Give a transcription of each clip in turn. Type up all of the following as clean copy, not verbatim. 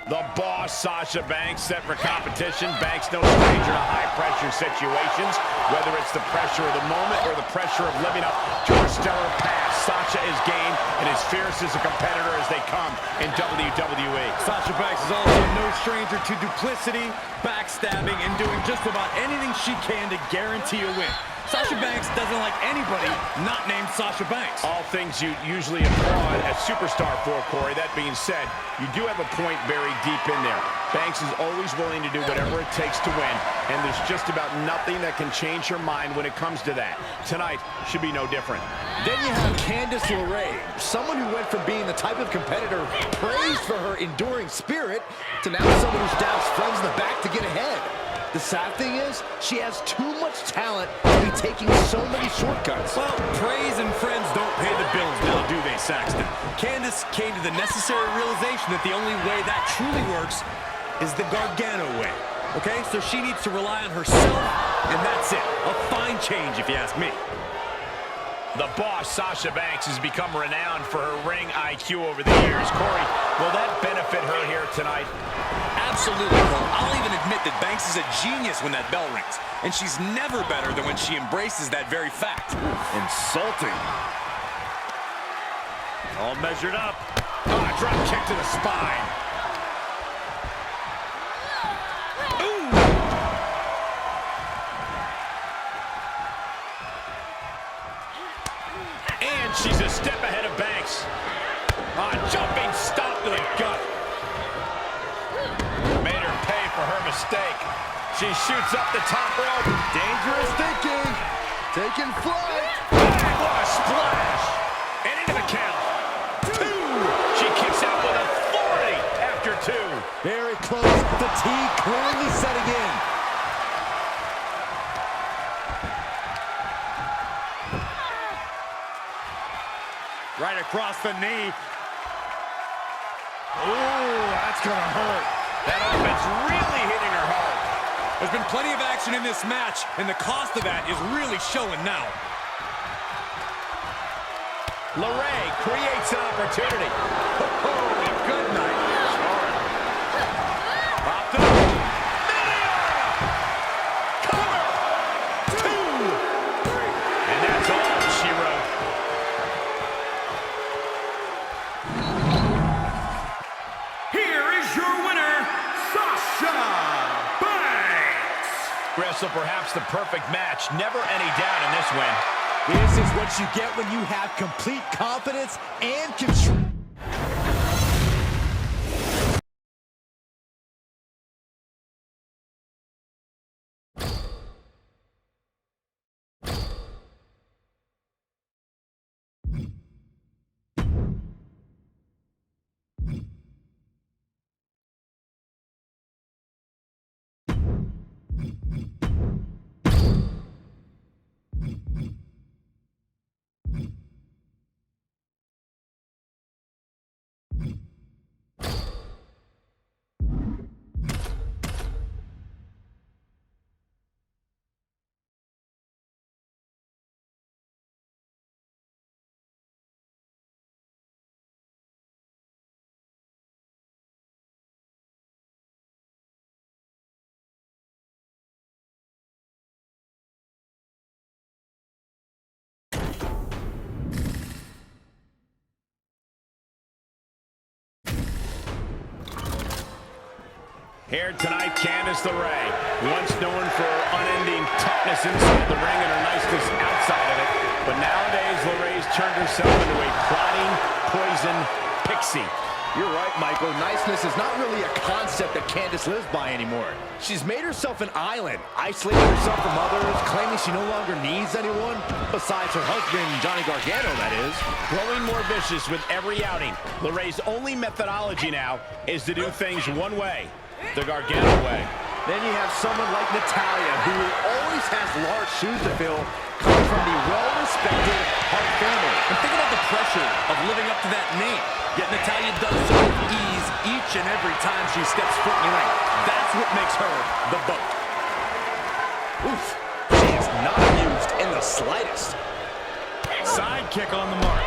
The boss, Sasha Banks, set for competition. Banks no stranger to high-pressure situations, whether it's the pressure of the moment or the pressure of living up to her stellar past. Sasha is game and as fierce as a competitor as they come in WWE. Sasha Banks is also no stranger to duplicity, backstabbing, and doing just about anything she can to guarantee a win. Sasha Banks doesn't like anybody not named Sasha Banks. All things you usually applaud a superstar for, Corey. That being said, you do have a point buried deep in there. Banks is always willing to do whatever it takes to win, and there's just about nothing that can change her mind when it comes to that. Tonight should be no different. Then you have Candice LaRae, someone who went from being the type of competitor praised for her enduring spirit to now someone who stabs friends in the back to get ahead. The sad thing is, she has too much talent to be taking so many shortcuts. Well, praise and friends don't pay the bills now, do they, Saxton? Candice came to the necessary realization that the only way that truly works is the Gargano way. Okay, so she needs to rely on herself, and that's it. A fine change, if you ask me. The boss, Sasha Banks, has become renowned for her ring IQ over the years. Corey, will that benefit her here tonight? Absolutely, Cole. I'll even admit that Banks is a genius when that bell rings. And she's never better than when she embraces that very fact. Insulting. All measured up. Drop kick to the spine. And she's a step ahead of Banks. Jumping stomp to the gut. Made her pay for her mistake. She shoots up the top rope. Dangerous thinking. Taking flight. What a splash. And into the count. 2. She kicks out with authority after 2. Very close. Fatigue clearly setting in. Right across the knee. Ooh, that's gonna hurt. That offense really hitting her hard. There's been plenty of action in this match, and the cost of that is really showing now. LaRae creates an opportunity. Oh, good night. Popped up. Cover. 2. 3. And that's all she wrote. Here is your winner, Sasha Banks. Wrestle perhaps the perfect match. Never any doubt in this win. This is what you get when you have complete confidence and control. Here tonight, Candice LaRae, once known for her unending toughness inside the ring and her niceness outside of it. But nowadays, LaRae's turned herself into a plotting, poison pixie. You're right, Michael. Niceness is not really a concept that Candice lives by anymore. She's made herself an island, isolating herself from others, claiming she no longer needs anyone, besides her husband, Johnny Gargano, that is. Growing more vicious with every outing. LaRae's only methodology now is to do things one way. The Gargano way. Then you have someone like Natalya, who always has large shoes to fill, coming from the well-respected Hart family. And think about the pressure of living up to that name. Yet Natalya does so with ease each and every time she steps foot in the ring. That's what makes her the GOAT. Oof. She is not amused in the slightest. Side kick on the mark.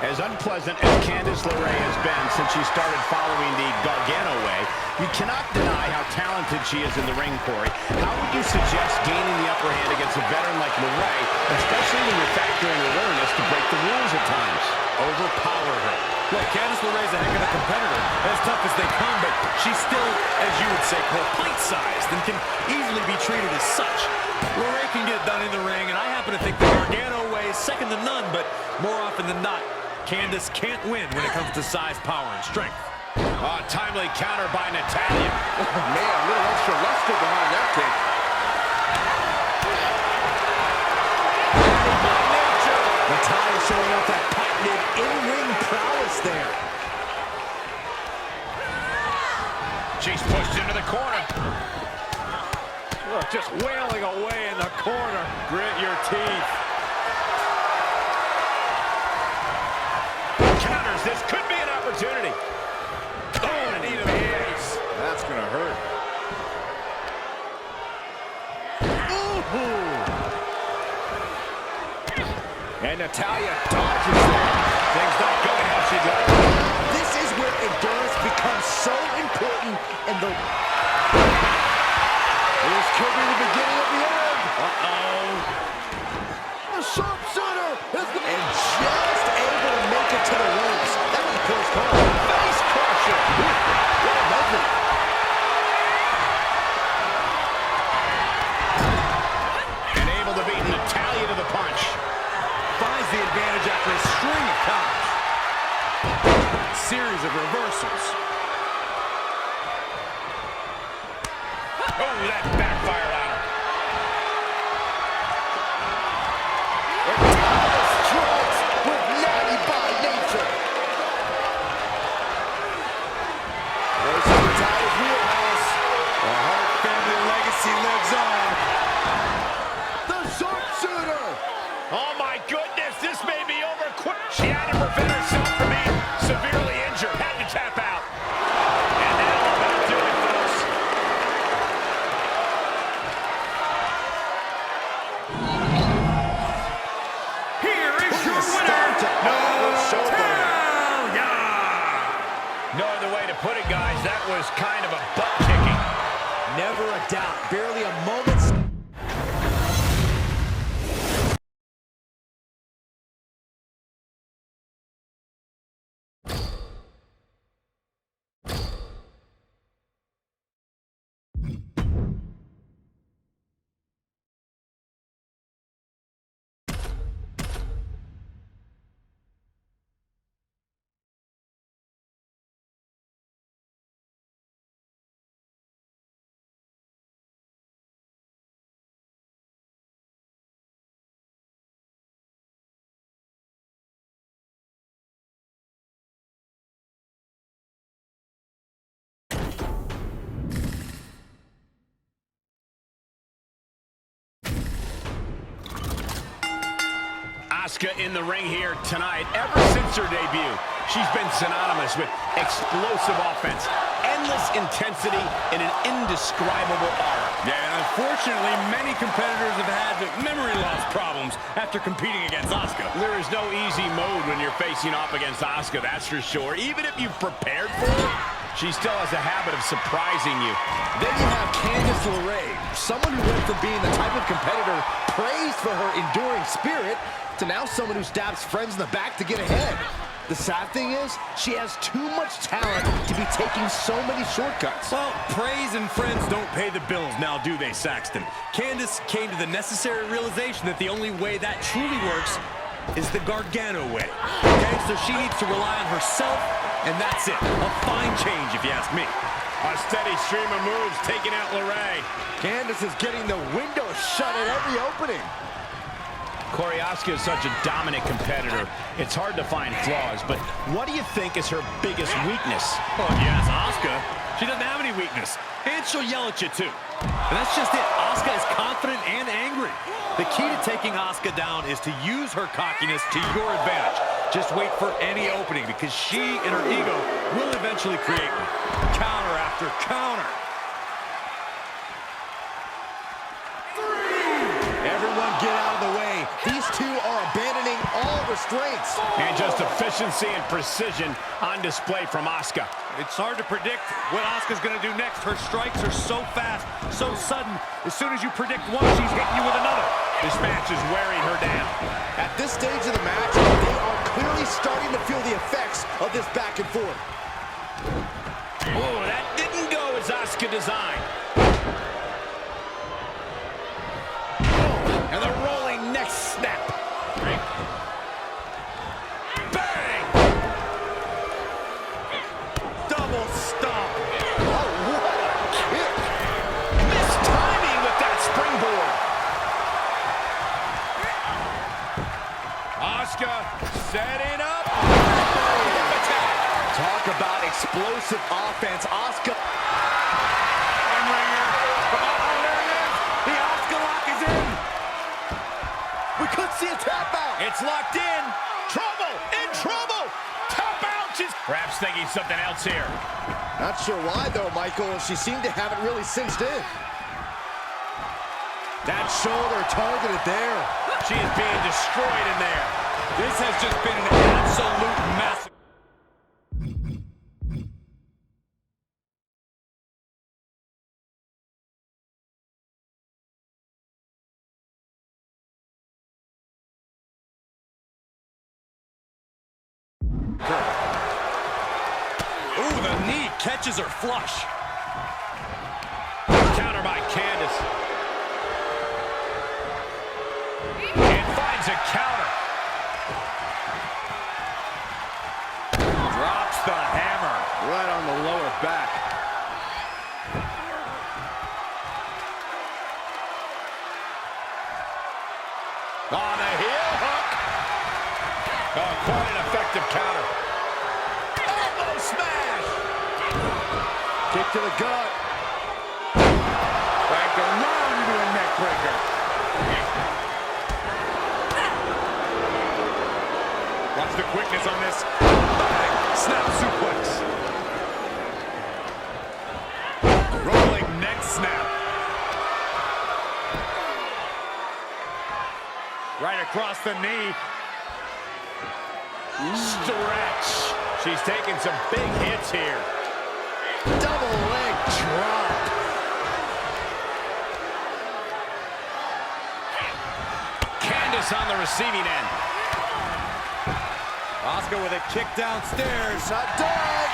As unpleasant as Candice LaRae has been since she started following the Gargano way, you cannot deny how talented she is in the ring, Corey. How would you suggest gaining the upper hand against a veteran like LaRae, especially when you're factoring her willingness to break the rules at times? Overpower her. Look, Candice LaRae's a heck of a competitor, as tough as they come, but she's still, as you would say, Cole, pint-sized and can easily be treated as such. LaRae can get done in the ring, and I happen to think the Gargano way is second to none, but more often than not, Candice can't win when it comes to size, power, and strength. Oh, timely counter by Natalya. Oh, man, a little extra luster behind that kick. Natalya showing off that patented in-ring prowess there. She's pushed into the corner. Look, just wailing away in the corner. Grit your teeth. Counters, this could be an opportunity. Oh, the knee to the ace. That's gonna hurt. Ooh. And Natalya dodges that. Things not going how she'd like. This is where endurance becomes so important in the... This could be the beginning of the end. Uh-oh. A sharpshooter. And just able to make it to the ropes. That was close call. Face crusher. What a measure. And able to beat Natalya to the punch. Finds the advantage after a string of counters. Series of reversals. Oh, that backfired on her. Natalya strikes with natty by nature. This is Natalya's wheelhouse. The Hart family legacy lives on. The sharpshooter. Oh, my goodness, this may be over quick. She had to prevent herself from being severely injured. Had to tap out. And that'll about do it, folks. Here is your winner, Natalya! No other way to put it, guys. That was kind of a butt-kicking. Never a doubt. Barely a moment's... Asuka in the ring here tonight. Ever since her debut, she's been synonymous with explosive offense, endless intensity, and an indescribable aura. Yeah, and unfortunately, many competitors have had memory loss problems after competing against Asuka. There is no easy mode when you're facing off against Asuka, that's for sure. Even if you've prepared for it, she still has a habit of surprising you. Then you have Candice LaRae, someone who went from being the type of competitor praised for her enduring spirit to now someone who stabs friends in the back to get ahead. The sad thing is, she has too much talent to be taking so many shortcuts. Well, praise and friends don't pay the bills now, do they, Saxton? Candice came to the necessary realization that the only way that truly works is the Gargano way. Okay, so she needs to rely on herself, and that's it. A fine change, if you ask me. A steady stream of moves taking out LaRae. Candice is getting the window shut at every opening. Corey, Asuka is such a dominant competitor. It's hard to find flaws, but what do you think is her biggest weakness? Well, if you ask Asuka, she doesn't have any weakness. And she'll yell at you, too. And that's just it. Asuka is confident and angry. The key to taking Asuka down is to use her cockiness to your advantage. Just wait for any opening, because she and her ego will eventually create one. Counter after counter. Everyone get out of the way. These two are abandoning all restraints. And just efficiency and precision on display from Asuka. It's hard to predict what Asuka's going to do next. Her strikes are so fast, so sudden. As soon as you predict one, she's hitting you with another. This match is wearing her down. At this stage of the match, they are clearly starting to feel the effects of this back and forth. Oh, that didn't go as Asuka designed. Oh, and the rolling neck snap. Bang! Double stomp. Oh, what a kick. Missed timing with that springboard. Asuka setting up. Talk about explosive offense. Asuka. Ringer. Oh, there it is. The Asuka lock is in. We could see a tap out. It's locked in. Trouble! In trouble! Tap out! She's perhaps thinking something else here. Not sure why, though, Michael. She seemed to have it really cinched in. That shoulder targeted there. She is being destroyed in there. This has just been an absolute massive. Ooh, the knee catches her flush. Counter by Candice. And finds a counter. Drops the hammer. Right on the lower back. On a heel hook. Oh, quite an effective counter. Elbow smash. Kick to the gut. Back around into a neck breaker. Watch the quickness on this. Bang! Snap suplex. Rolling neck snap. Right across the knee. Stretch. She's taking some big hits here. Double leg drop. Candice on the receiving end. Asuka with a kick downstairs. Not done.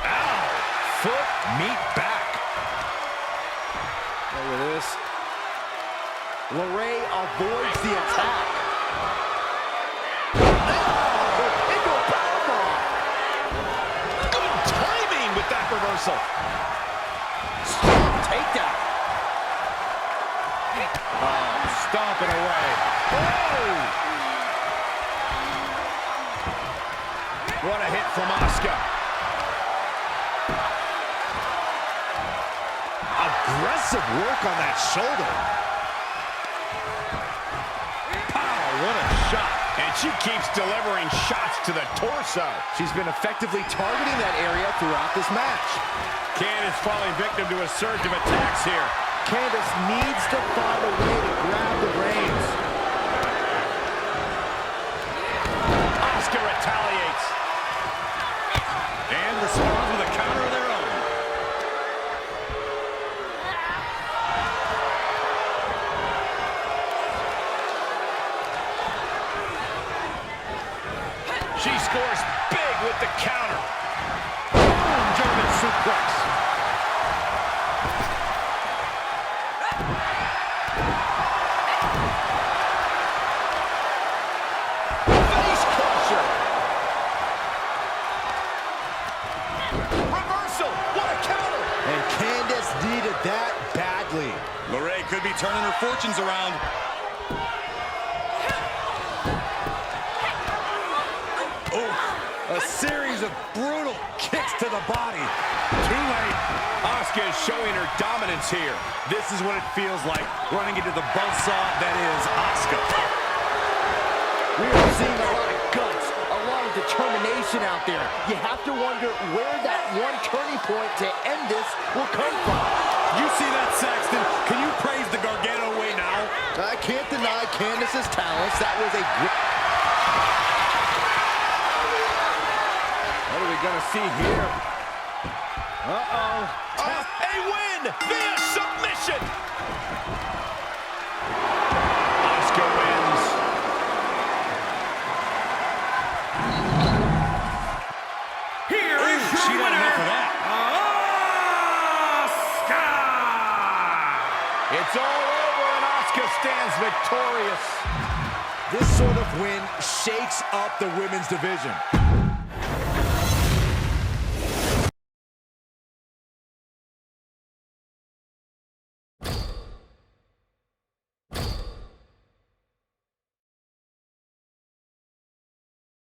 Ow. Foot meet back. Look at this. LaRae avoids the attack. Into a powerbomb. Good timing with that reversal. Strong takedown. Stomping away. Oh! What a hit from Asuka. Aggressive work on that shoulder. Pow, what a shot. And she keeps delivering shots to the torso. She's been effectively targeting that area throughout this match. Candice falling victim to a surge of attacks here. Candice needs to find a way to grab the reins. Asuka retaliates. And responds with a counter of their own. She scores big with the counter. Boom, German suplex. Face crusher. Reversal. What a counter. And Candice needed that badly. LaRae could be turning her fortunes around. A series of brutal kicks to the body. Too late. Asuka is showing her dominance here. This is what it feels like running into the buzzsaw that is Asuka. We are seeing a lot of guts, a lot of determination out there. You have to wonder where that one turning point to end this will come from. You see that, Saxton? Can you praise the Gargano I can't deny Candice's talents. That was a great... What are we gonna see here? A win via submission. Asuka wins. Here is your she got winner, enough of that. Asuka! It's all over and Asuka stands victorious. This sort of win shakes up the women's division.